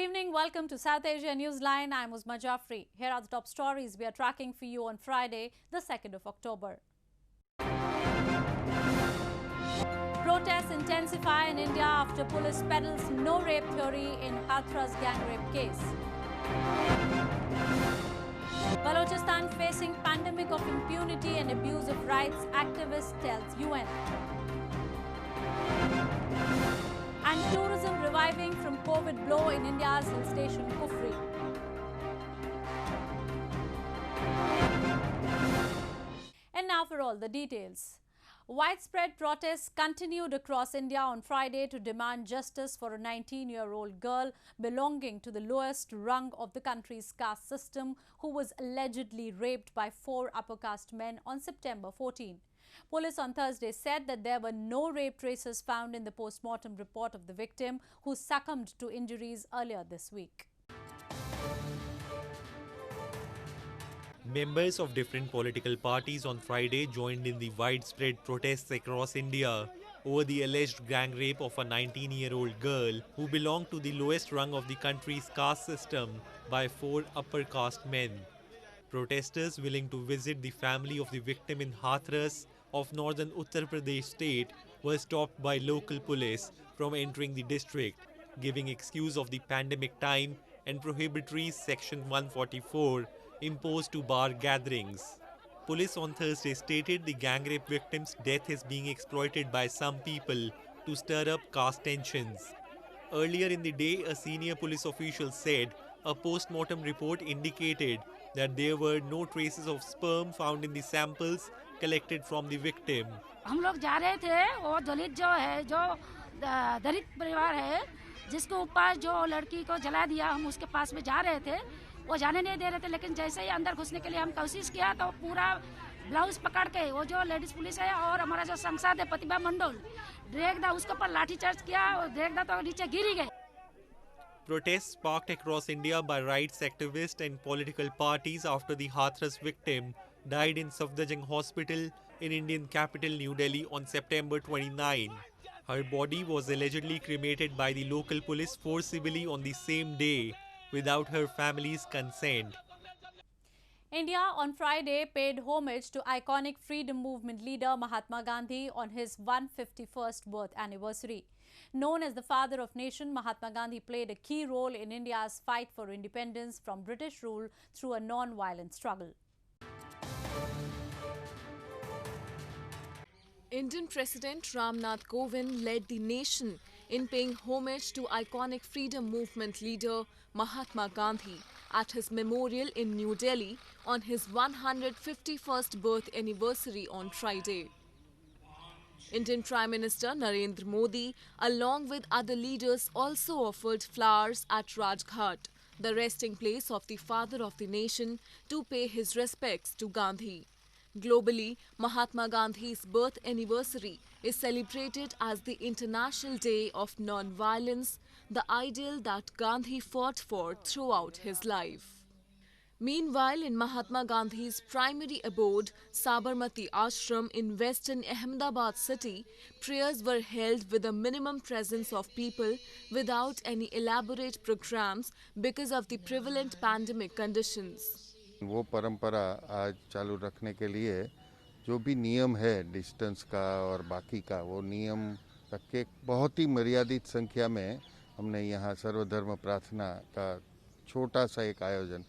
evening, welcome to South Asia Newsline. I'm Uzma Jaffrey. Here are the top stories we are tracking for you on Friday, the 2nd of October. Protests intensify in India after police peddles no rape theory in Hathras gang rape case. Balochistan facing pandemic of impunity and abuse of rights, activist tells UN. And tourism reviving from COVID blow in India's hill station Kufri. And now for all the details. Widespread protests continued across India on Friday to demand justice for a 19-year-old girl belonging to the lowest rung of the country's caste system who was allegedly raped by 4 upper caste men on September 14. Police on Thursday said that there were no rape traces found in the post-mortem report of the victim, who succumbed to injuries earlier this week. Members of different political parties on Friday joined in the widespread protests across India over the alleged gang rape of a 19-year-old girl who belonged to the lowest rung of the country's caste system by 4 upper caste men. Protesters willing to visit the family of the victim in Hathras of northern Uttar Pradesh state were stopped by local police from entering the district, giving excuse of the pandemic time and prohibitory Section 144 imposed to bar gatherings. Police on Thursday stated the gang rape victim's death is being exploited by some people to stir up caste tensions. Earlier in the day, a senior police official said a post-mortem report indicated that there were no traces of sperm found in the samples collected from the victim. हम लोग जा रहे थे, वो दलित जो है, जो दलित परिवार है, जिसके ऊपर जो लड़की को जला दिया, हम उसके पास में जा रहे थे. वो जाने नहीं दे रहे थे, लेकिन जैसे ही अंदर घुसने के लिए हम कोशिश किया तो पूरा ब्लाउज पकड़ के वो जो लेडीज पुलिस है और हमारा जो सांसद है प्रतिभा मंडल ड्रेगदा उसके ऊपर लाठीचार्ज किया और ड्रेगदा तो नीचे गिर ही गए. Protests sparked across India by rights activists and political parties after the Hathras victim died in Safdarjung Hospital in Indian capital New Delhi on September 29. Her body was allegedly cremated by the local police forcibly on the same day without her family's consent. India on Friday paid homage to iconic freedom movement leader Mahatma Gandhi on his 151st birth anniversary. Known as the father of nation, Mahatma Gandhi played a key role in India's fight for independence from British rule through a non-violent struggle. Indian President Ram Nath Kovind led the nation in paying homage to iconic freedom movement leader Mahatma Gandhi at his memorial in New Delhi on his 151st birth anniversary on Friday. Indian Prime Minister Narendra Modi, along with other leaders, also offered flowers at Rajghat, the resting place of the father of the nation, to pay his respects to Gandhi. Globally, Mahatma Gandhi's birth anniversary is celebrated as the International Day of Non-Violence, the ideal that Gandhi fought for throughout his life. Meanwhile, in Mahatma Gandhi's primary abode, Sabarmati Ashram in western Ahmedabad city, prayers were held with a minimum presence of people without any elaborate programs because of the prevalent pandemic conditions. वो परंपरा आज चालू रखने के लिए जो भी नियम है डिस्टेंस का और बाकी का वो नियम रख के बहुत ही मर्यादित संख्या में हमने यहाँ सर्वधर्म प्रार्थना का छोटा सा एक आयोजन,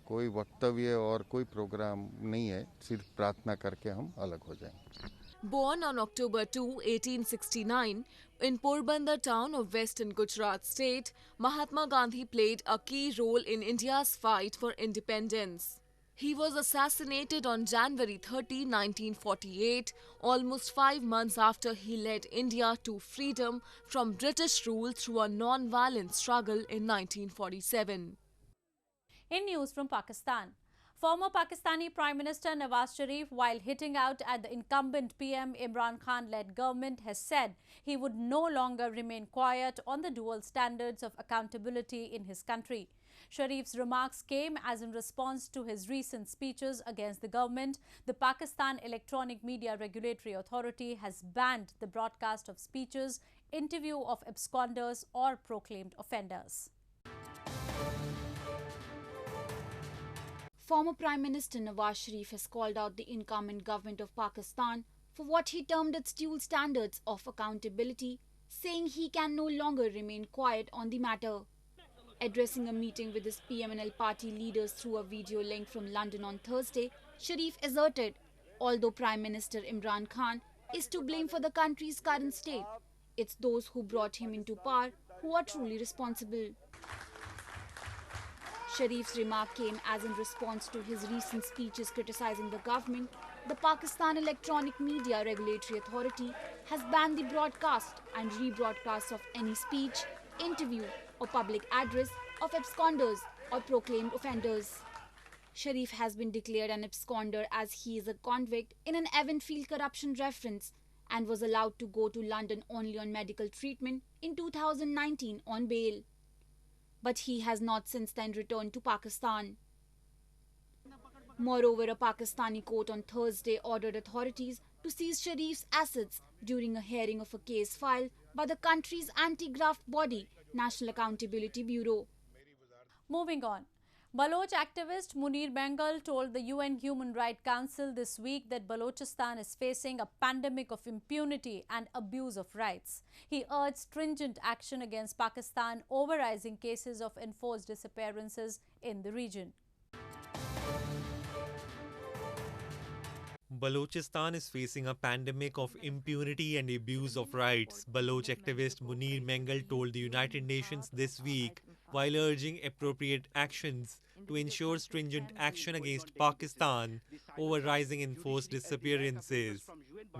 कोई वक्तव्य और कोई प्रोग्राम नहीं है, सिर्फ प्रार्थना करके हम अलग हो जाएंगे. Born on October 2, 1869, in Porbandar town of western Gujarat state, Mahatma Gandhi played a key role in India's fight for independence. He was assassinated on January 30, 1948, almost 5 months after he led India to freedom from British rule through a non-violent struggle in 1947. In news from Pakistan, former Pakistani Prime Minister Nawaz Sharif, while hitting out at the incumbent PM Imran Khan-led government, has said he would no longer remain quiet on the dual standards of accountability in his country. Sharif's remarks came as in response to his recent speeches against the government. The Pakistan Electronic Media Regulatory Authority has banned the broadcast of speeches, interview of absconders or proclaimed offenders. Former Prime Minister Nawaz Sharif has called out the incumbent government of Pakistan for what he termed its dual standards of accountability, saying he can no longer remain quiet on the matter. Addressing a meeting with his PMNL party leaders through a video link from London on Thursday, Sharif asserted, although Prime Minister Imran Khan is to blame for the country's current state, it's those who brought him into power who are truly responsible. Sharif's remark came as in response to his recent speeches criticizing the government. The Pakistan Electronic Media Regulatory Authority has banned the broadcast and rebroadcast of any speech, interview or public address of absconders or proclaimed offenders. Sharif has been declared an absconder as he is a convict in an Evanfield corruption reference and was allowed to go to London only on medical treatment in 2019 on bail. But he has not since then returned to Pakistan. Moreover, a Pakistani court on Thursday ordered authorities to seize Sharif's assets during a hearing of a case filed by the country's anti-graft body, National Accountability Bureau. Moving on. Baloch activist Munir Mengal told the UN Human Rights Council this week that Balochistan is facing a pandemic of impunity and abuse of rights. He urged stringent action against Pakistan over rising cases of enforced disappearances in the region. Balochistan is facing a pandemic of impunity and abuse of rights, Baloch activist Munir Mengal told the United Nations this week, while urging appropriate actions to ensure stringent action against Pakistan over rising enforced disappearances.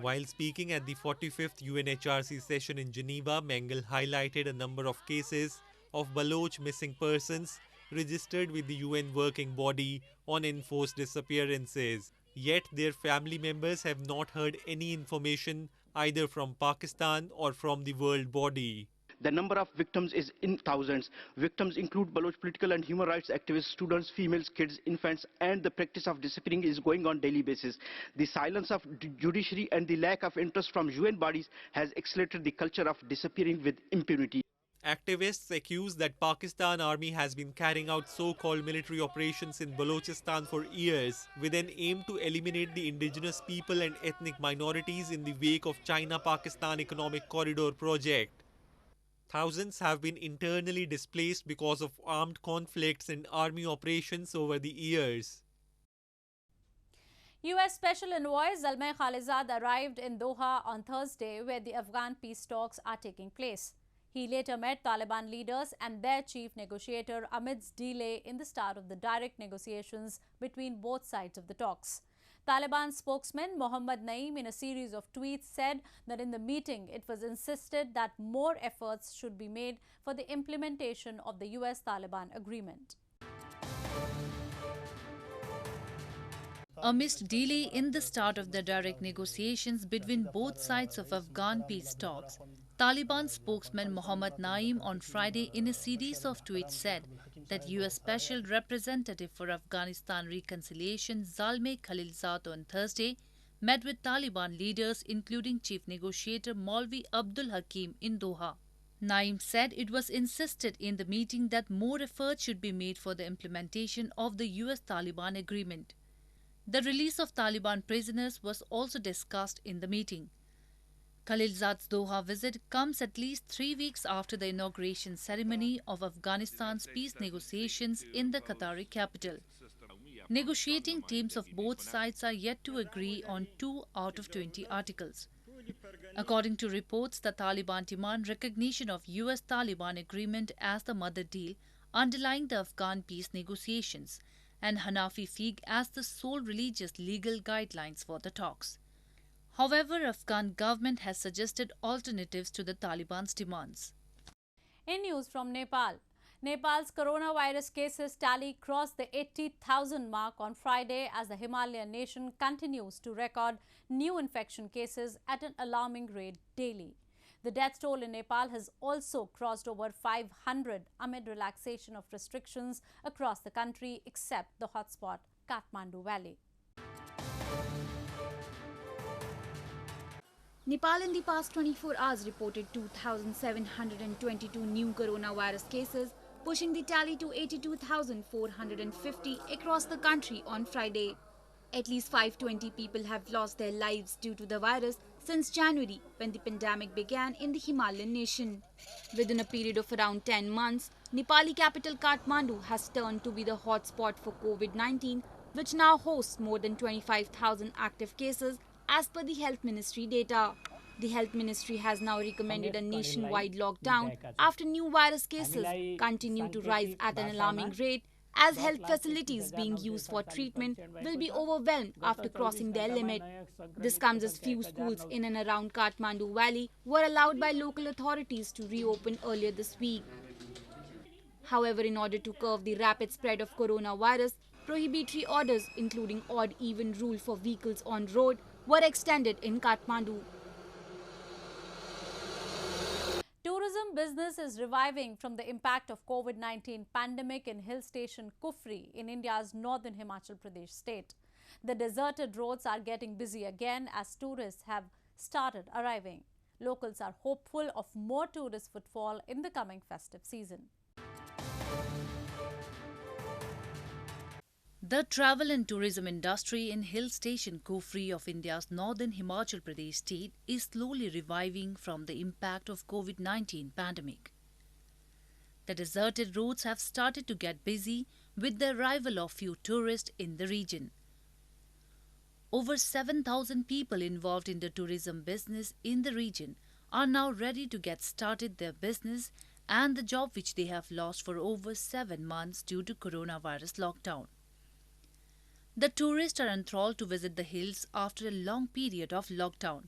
While speaking at the 45th UNHRC session in Geneva, Mengal highlighted a number of cases of Baloch missing persons registered with the UN working body on enforced disappearances. Yet their family members have not heard any information either from Pakistan or from the world body. The number of victims is in thousands. Victims include Baloch political and human rights activists, students, females, kids, infants, and the practice of disappearing is going on daily basis. The silence of judiciary and the lack of interest from UN bodies has accelerated the culture of disappearing with impunity. Activists accuse that Pakistan army has been carrying out so-called military operations in Balochistan for years with an aim to eliminate the indigenous people and ethnic minorities in the wake of China-Pakistan Economic Corridor project. Thousands have been internally displaced because of armed conflicts and army operations over the years. U.S. Special Envoy Zalmay arrived in Doha on Thursday, where the Afghan peace talks are taking place. He later met Taliban leaders and their chief negotiator amidst delay in the start of the direct negotiations between both sides of the talks. Taliban spokesman Mohammad Naeem, in a series of tweets, said that in the meeting it was insisted that more efforts should be made for the implementation of the US-Taliban agreement. Amidst delay in the start of the direct negotiations between both sides of Afghan peace talks, Taliban spokesman Mohammad Naeem on Friday in a series of tweets said that U.S. Special Representative for Afghanistan Reconciliation Zalmay on Thursday met with Taliban leaders including Chief Negotiator Maulvi Abdul Hakim in Doha. Naeem said it was insisted in the meeting that more effort should be made for the implementation of the US-Taliban agreement. The release of Taliban prisoners was also discussed in the meeting. Khalilzad's Doha visit comes at least 3 weeks after the inauguration ceremony of Afghanistan's peace negotiations in the Qatari capital. Negotiating teams of both sides are yet to agree on 2 out of 20 articles. According to reports, the Taliban demand recognition of US-Taliban agreement as the mother deal underlying the Afghan peace negotiations and Hanafi fiqh as the sole religious legal guidelines for the talks. However, Afghan government has suggested alternatives to the Taliban's demands. In news from Nepal, Nepal's coronavirus cases tally crossed the 80,000 mark on Friday as the Himalayan nation continues to record new infection cases at an alarming rate daily. The death toll in Nepal has also crossed over 500 amid relaxation of restrictions across the country except the hotspot Kathmandu Valley. Nepal in the past 24 hours reported 2,722 new coronavirus cases, pushing the tally to 82,450 across the country on Friday. At least 520 people have lost their lives due to the virus since January, when the pandemic began in the Himalayan nation. Within a period of around 10 months, Nepali capital Kathmandu has turned to be the hotspot for COVID-19, which now hosts more than 25,000 active cases as per the Health Ministry data. The Health Ministry has now recommended a nationwide lockdown after new virus cases continue to rise at an alarming rate, as health facilities being used for treatment will be overwhelmed after crossing their limit. This comes as few schools in and around Kathmandu Valley were allowed by local authorities to reopen earlier this week. However, in order to curb the rapid spread of coronavirus, prohibitory orders, including odd-even rule for vehicles on road, were extended in Kathmandu. Tourism business is reviving from the impact of COVID-19 pandemic in hill station Kufri in India's northern Himachal Pradesh state. The deserted roads are getting busy again as tourists have started arriving. Locals are hopeful of more tourist footfall in the coming festive season. The travel and tourism industry in hill station Kufri of India's northern Himachal Pradesh state is slowly reviving from the impact of COVID-19 pandemic. The deserted roads have started to get busy with the arrival of few tourists in the region. Over 7,000 people involved in the tourism business in the region are now ready to get started their business and the job which they have lost for over 7 months due to coronavirus lockdown. The tourists are enthralled to visit the hills after a long period of lockdown.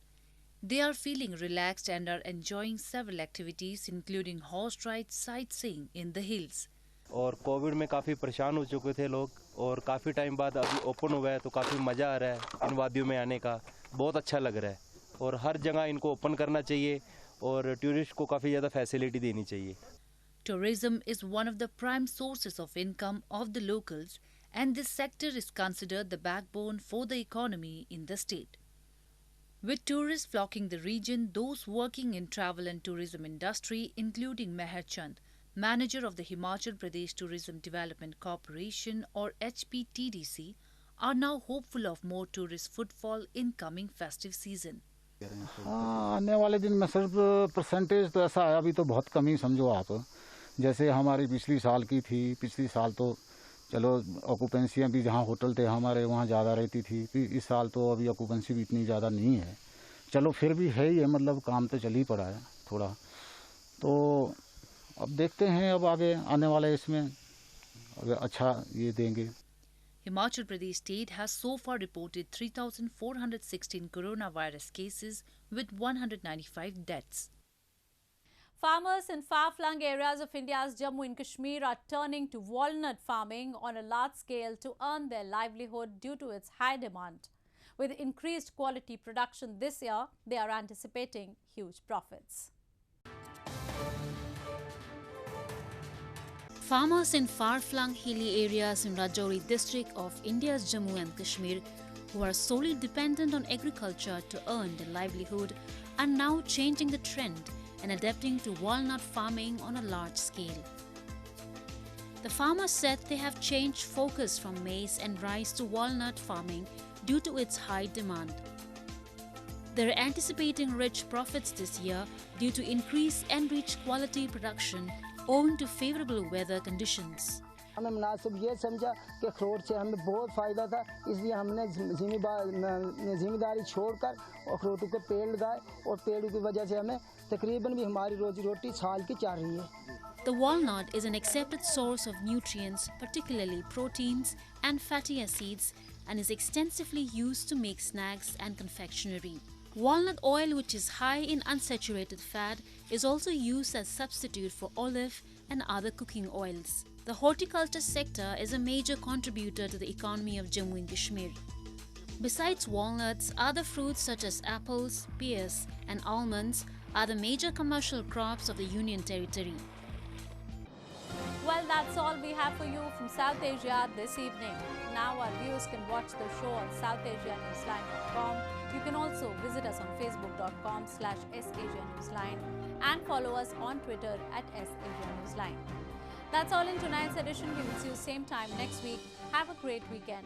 They are feeling relaxed and are enjoying several activities including horse rides, sightseeing in the hills. और Covid में काफ़ी परेशान हो चुके थे लोग और काफ़ी टाइम बाद अभी ओपन हुआ है तो काफ़ी मज़ा आ रहा है इन वादियों में आने का, बहुत अच्छा लग रहा है और हर जगह इनको ओपन करना चाहिए और टूरिस्ट को काफ़ी ज़्यादा फैसिलिटी देनी चाहिए. Tourism is one of the prime sources of income of the locals, and this sector is considered the backbone for the economy in the state. With tourists flocking the region, those working in travel and tourism industry, including Meher Chand, manager of the Himachal Pradesh Tourism Development Corporation or HPTDC, are now hopeful of more tourist footfall in coming festive season. आने वाले दिन में सिर्फ percentage तो ऐसा है अभी तो बहुत कम ही समझो आप. जैसे हमारी पिछली साल की थी, पिछली साल तो चलो ऑक्यूपेंसियाँ भी जहाँ होटल थे हमारे वहाँ ज़्यादा रहती थी. इस साल तो अभी ऑक्यूपेंसी भी इतनी ज़्यादा नहीं है. चलो फिर भी है ही है, मतलब काम तो चल ही पड़ा है थोड़ा. तो अब देखते हैं अब आगे आने वाले इसमें अगर अच्छा ये देंगे. Himachal Pradesh state has so far reported 3,416 coronavirus cases with 195 deaths. Farmers in far-flung areas of India's Jammu and Kashmir are turning to walnut farming on a large scale to earn their livelihood due to its high demand. With increased quality production this year, they are anticipating huge profits. Farmers in far-flung hilly areas in Rajouri district of India's Jammu and Kashmir, who are solely dependent on agriculture to earn their livelihood, are now changing the trend and adapting to walnut farming on a large scale. The farmers said they have changed focus from maize and rice to walnut farming due to its high demand. They are anticipating rich profits this year due to increased and rich quality production owing to favorable weather conditions. हमें मुनासिब ये समझा कि अखरोट से हमें बहुत फ़ायदा था, इसलिए हमने ज़िम्मेदारी छोड़कर अखरोटों के पेड़ लगाए और पेड़ों की वजह से हमें तकरीबन भी हमारी रोजी रोटी साल की चल रही है. The walnut is an accepted source of nutrients, particularly proteins and fatty acids, and is extensively used to make snacks and confectionery. Walnut oil, which is high in unsaturated fat, is also used as substitute for olive and other cooking oils. The horticulture sector is a major contributor to the economy of Jammu and Kashmir. Besides walnuts, other fruits such as apples, pears and almonds are the major commercial crops of the Union Territory. Well, that's all we have for you from South Asia this evening. Now our viewers can watch the show on SouthAsiaNewsline.com. You can also visit us on Facebook.com/SAsiaNewsline and follow us on Twitter @SAsiaNewsline. That's all in tonight's edition. We will see you same time next week. Have a great weekend.